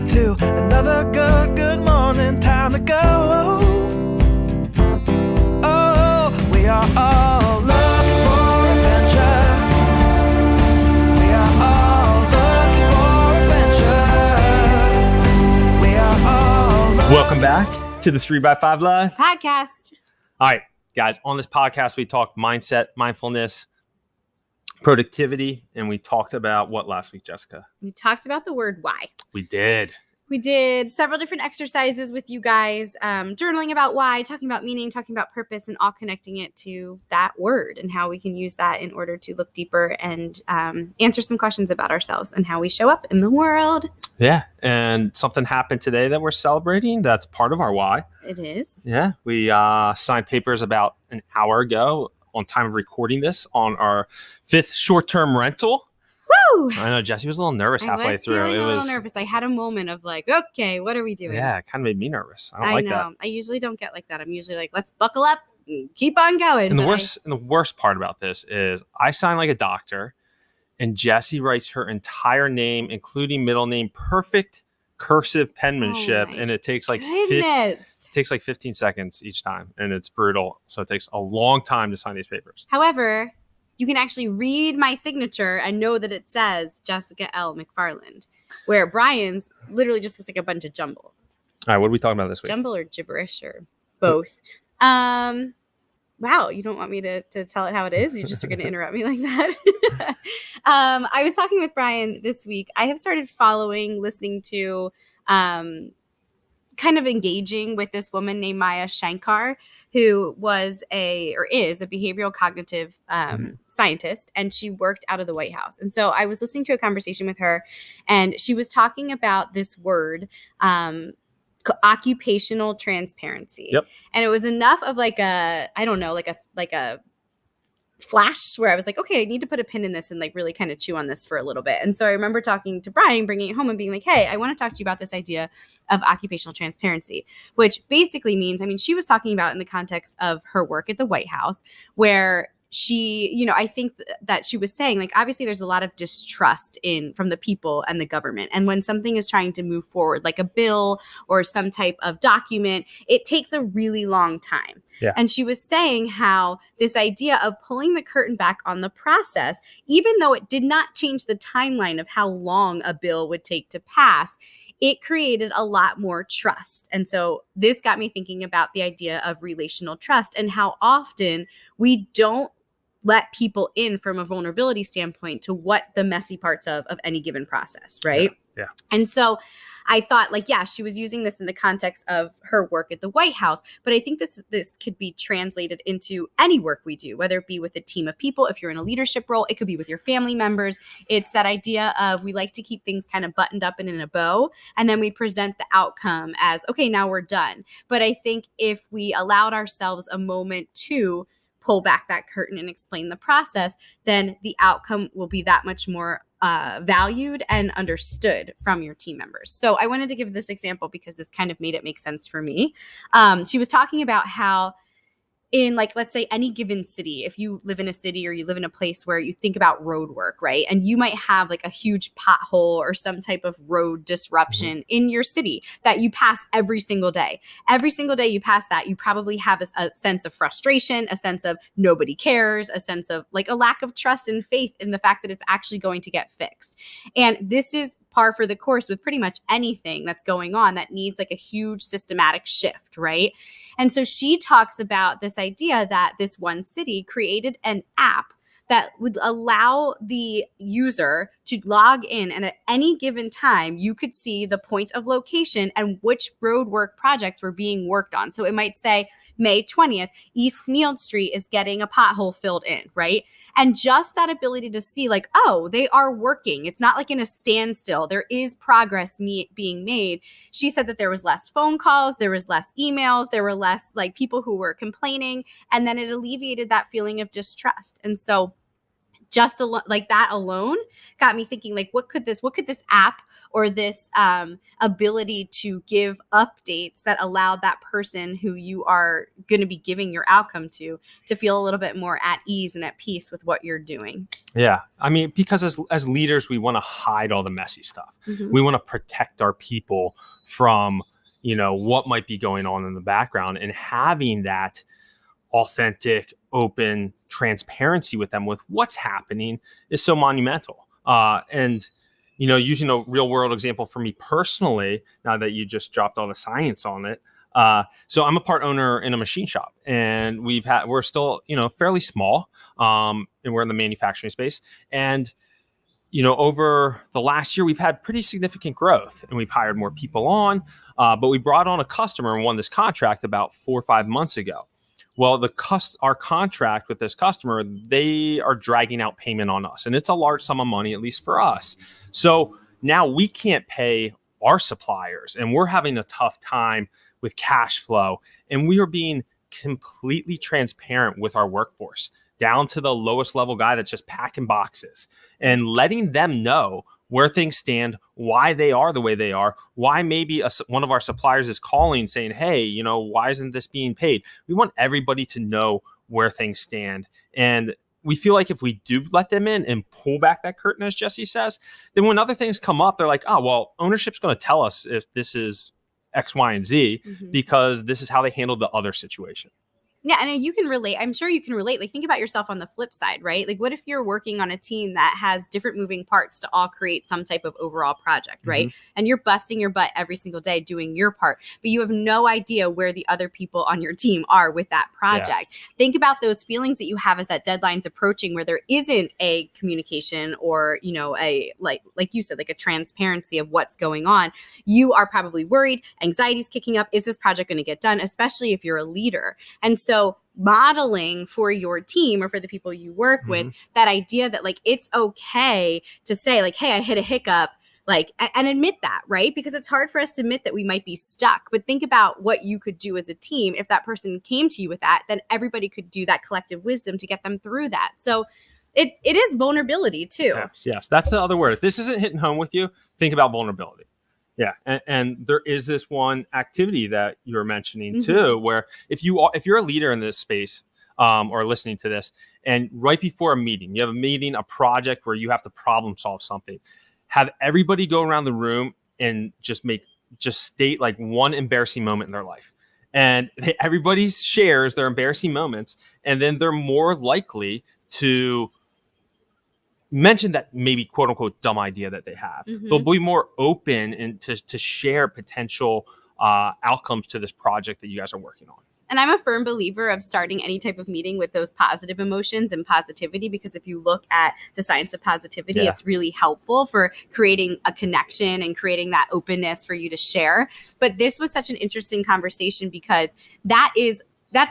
up to another good morning. Time to go. Oh, we are all looking for adventure. We are all looking for adventure. We are all Welcome back to the 3x5 Live podcast. All right, guys, on this podcast, we talk mindset, mindfulness, productivity, and we talked about what last week, Jessica? We talked about the word why. We did. We did several different exercises with you guys, journaling about why, talking about meaning, talking about purpose, and all connecting it to that word and how we can use that in order to look deeper and answer some questions about ourselves and how we show up in the world. Yeah, and something happened today that we're celebrating. That's part of our why. It is. Yeah, we signed papers about an hour ago on time of recording this on our 5th short-term rental. Woo! I know Jessie was a little nervous halfway through. I was feeling a little nervous. I had a moment of like, okay, what are we doing? Yeah, it kind of made me nervous. I don't like that. I usually don't get like that. I'm usually like, let's buckle up and keep on going. And the worst part about this is I sign like a doctor, and Jessie writes her entire name, including middle name, perfect cursive penmanship, and it takes like 15 seconds each time, and it's brutal. So it takes a long time to sign these papers. However, you can actually read my signature and know that it says Jessica L. McFarland, where Brian's literally just looks like a bunch of jumble. All right, what are we talking about this week? Jumble or gibberish or both. Wow, you don't want me to tell it how it is? You just are going to interrupt me like that? I was talking with Brian this week. I have started listening to, kind of engaging with this woman named Maya Shankar, who is a behavioral cognitive scientist, and she worked out of the White House. And so I was listening to a conversation with her, and she was talking about this word, occupational transparency. Yep. And it was enough of like a flash where I was like, okay, I need to put a pin in this and like really kind of chew on this for a little bit. And so I remember talking to Brian, bringing it home and being like, hey, I want to talk to you about this idea of occupational transparency, which basically means, she was talking about in the context of her work at the White House, where she, I think that she was saying, like, obviously there's a lot of distrust from the people and the government. And when something is trying to move forward, like a bill or some type of document, it takes a really long time. Yeah. And she was saying how this idea of pulling the curtain back on the process, even though it did not change the timeline of how long a bill would take to pass, it created a lot more trust. And so this got me thinking about the idea of relational trust and how often we don't let people in from a vulnerability standpoint to what the messy parts of any given process, right? Yeah. And so I thought, like, yeah, she was using this in the context of her work at the White House, but I think this could be translated into any work we do, whether it be with a team of people, if you're in a leadership role, it could be with your family members. It's that idea of we like to keep things kind of buttoned up and in a bow, and then we present the outcome as, okay, now we're done. But I think if we allowed ourselves a moment to pull back that curtain and explain the process, then the outcome will be that much more valued and understood from your team members. So I wanted to give this example because this kind of made it make sense for me. She was talking about how in, like, let's say any given city, if you live in a city or you live in a place where you think about road work, right? And you might have like a huge pothole or some type of road disruption in your city that you pass every single day. Every single day you pass that, you probably have a sense of frustration, a sense of nobody cares, a sense of like a lack of trust and faith in the fact that it's actually going to get fixed. And this is par for the course with pretty much anything that's going on that needs like a huge systematic shift, right? And so she talks about this idea that this one city created an app that would allow the user to log in, and at any given time, you could see the point of location and which roadwork projects were being worked on. So it might say May 20th, East Neal Street is getting a pothole filled in, right? And just that ability to see like, oh, they are working. It's not like in a standstill. There is progress being made. She said that there was less phone calls, there was less emails, there were less like people who were complaining, and then it alleviated that feeling of distrust. And so just like that alone got me thinking, like, what could this app or this ability to give updates that allow that person who you are going to be giving your outcome to feel a little bit more at ease and at peace with what you're doing. Yeah. I mean, because as leaders, we want to hide all the messy stuff. Mm-hmm. We want to protect our people from, what might be going on in the background, and having that authentic, open transparency with them with what's happening is so monumental. And using a real world example for me personally, now that you just dropped all the science on it. So I'm a part owner in a machine shop, and we're still, fairly small, and we're in the manufacturing space. And, over the last year, we've had pretty significant growth, and we've hired more people on, but we brought on a customer and won this contract about 4 or 5 months ago. Well, our contract with this customer, they are dragging out payment on us, and it's a large sum of money, at least for us. So now we can't pay our suppliers, and we're having a tough time with cash flow. And we are being completely transparent with our workforce, down to the lowest level guy that's just packing boxes, and letting them know where things stand, why they are the way they are, why maybe one of our suppliers is calling saying, hey, why isn't this being paid? We want everybody to know where things stand. And we feel like if we do let them in and pull back that curtain, as Jessie says, then when other things come up, they're like, oh, well, ownership's going to tell us if this is X, Y, and Z, because this is how they handled the other situation. Yeah, and you can relate. I'm sure you can relate. Like, think about yourself on the flip side, right? Like, what if you're working on a team that has different moving parts to all create some type of overall project, right? Mm-hmm. And you're busting your butt every single day doing your part, but you have no idea where the other people on your team are with that project. Yeah. Think about those feelings that you have as that deadline's approaching, where there isn't a communication or, a like you said, like a transparency of what's going on. You are probably worried, anxiety's kicking up. Is this project going to get done? Especially if you're a leader. And so modeling for your team or for the people you work with, that idea that like, it's okay to say like, hey, I hit a hiccup, like, and admit that, right? Because it's hard for us to admit that we might be stuck, but think about what you could do as a team. If that person came to you with that, then everybody could do that collective wisdom to get them through that. So it is vulnerability too. Yes. That's the other word. If this isn't hitting home with you, think about vulnerability. Yeah. And there is this one activity that you were mentioning too, where if you're a leader in this space, or listening to this, and right before a meeting, you have a meeting, a project where you have to problem solve something, have everybody go around the room and just state like one embarrassing moment in their life. And everybody shares their embarrassing moments, and then they're more likely to mention that maybe quote unquote dumb idea that they have. They'll be more open and to share potential outcomes to this project that you guys are working on. And I'm a firm believer of starting any type of meeting with those positive emotions and positivity, because if you look at the science of positivity, it's really helpful for creating a connection and creating that openness for you to share. But this was such an interesting conversation because that is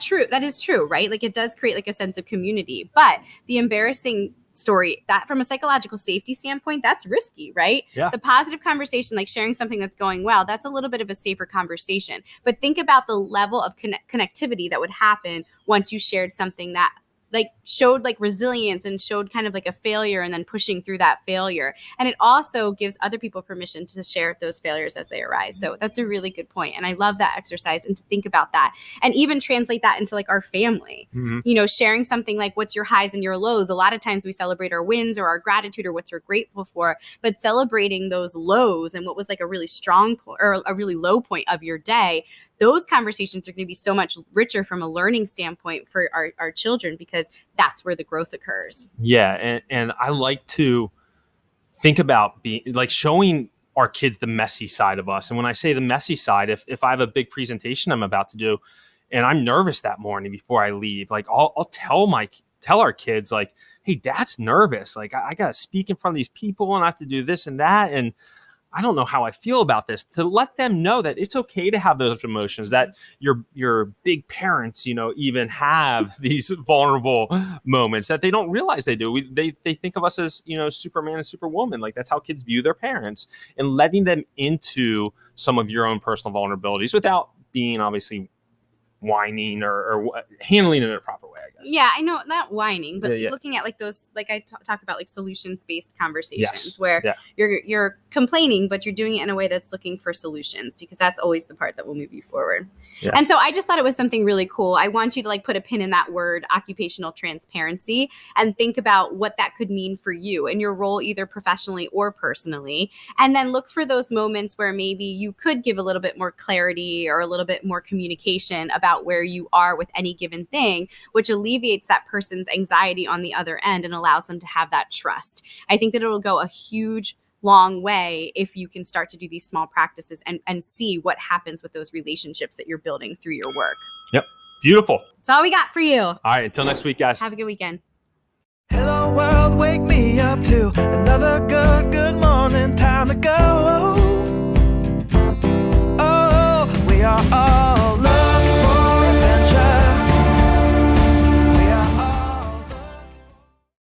true, right? Like, it does create like a sense of community, but the embarrassing story, that from a psychological safety standpoint, that's risky, right? Yeah. The positive conversation, like sharing something that's going well, that's a little bit of a safer conversation. But think about the level of connectivity that would happen once you shared something that like showed like resilience and showed kind of like a failure and then pushing through that failure. And it also gives other people permission to share those failures as they arise. So that's a really good point. And I love that exercise, and to think about that and even translate that into like our family, sharing something like what's your highs and your lows. A lot of times we celebrate our wins or our gratitude or what we're grateful for, but our those lows and what was like a really strong or a really low point of your day, those conversations are going to be so much richer from a learning standpoint for our children, because that's where the growth occurs. Yeah. And I like to think about being like showing our kids the messy side of us. And when I say the messy side, if I have a big presentation I'm about to do and I'm nervous that morning before I leave, like I'll tell our kids like, hey, Dad's nervous. Like I got to speak in front of these people and I have to do this and that. And I don't know how I feel about this, to let them know that it's okay to have those emotions, that your big parents, even have these vulnerable moments that they don't realize they do. They think of us as, Superman and Superwoman. Like that's how kids view their parents, and letting them into some of your own personal vulnerabilities without being obviously whining or handling it in a proper way, I guess. Yeah, I know, not whining, but Yeah. looking at like those, like I talk about like solutions-based conversations Yes. where Yeah. you're complaining, but you're doing it in a way that's looking for solutions, because that's always the part that will move you forward. Yeah. And so I just thought it was something really cool. I want you to like put a pin in that word, occupational transparency, and think about what that could mean for you in your role, either professionally or personally. And then look for those moments where maybe you could give a little bit more clarity or a little bit more communication about where you are with any given thing, which alleviates that person's anxiety on the other end and allows them to have that trust. I think that it'll go a huge long way if you can start to do these small practices and see what happens with those relationships that you're building through your work. Yep. Beautiful. That's all we got for you. All right. Until next week, guys. Have a good weekend. Hello world, wake me up to another good morning. Time to go.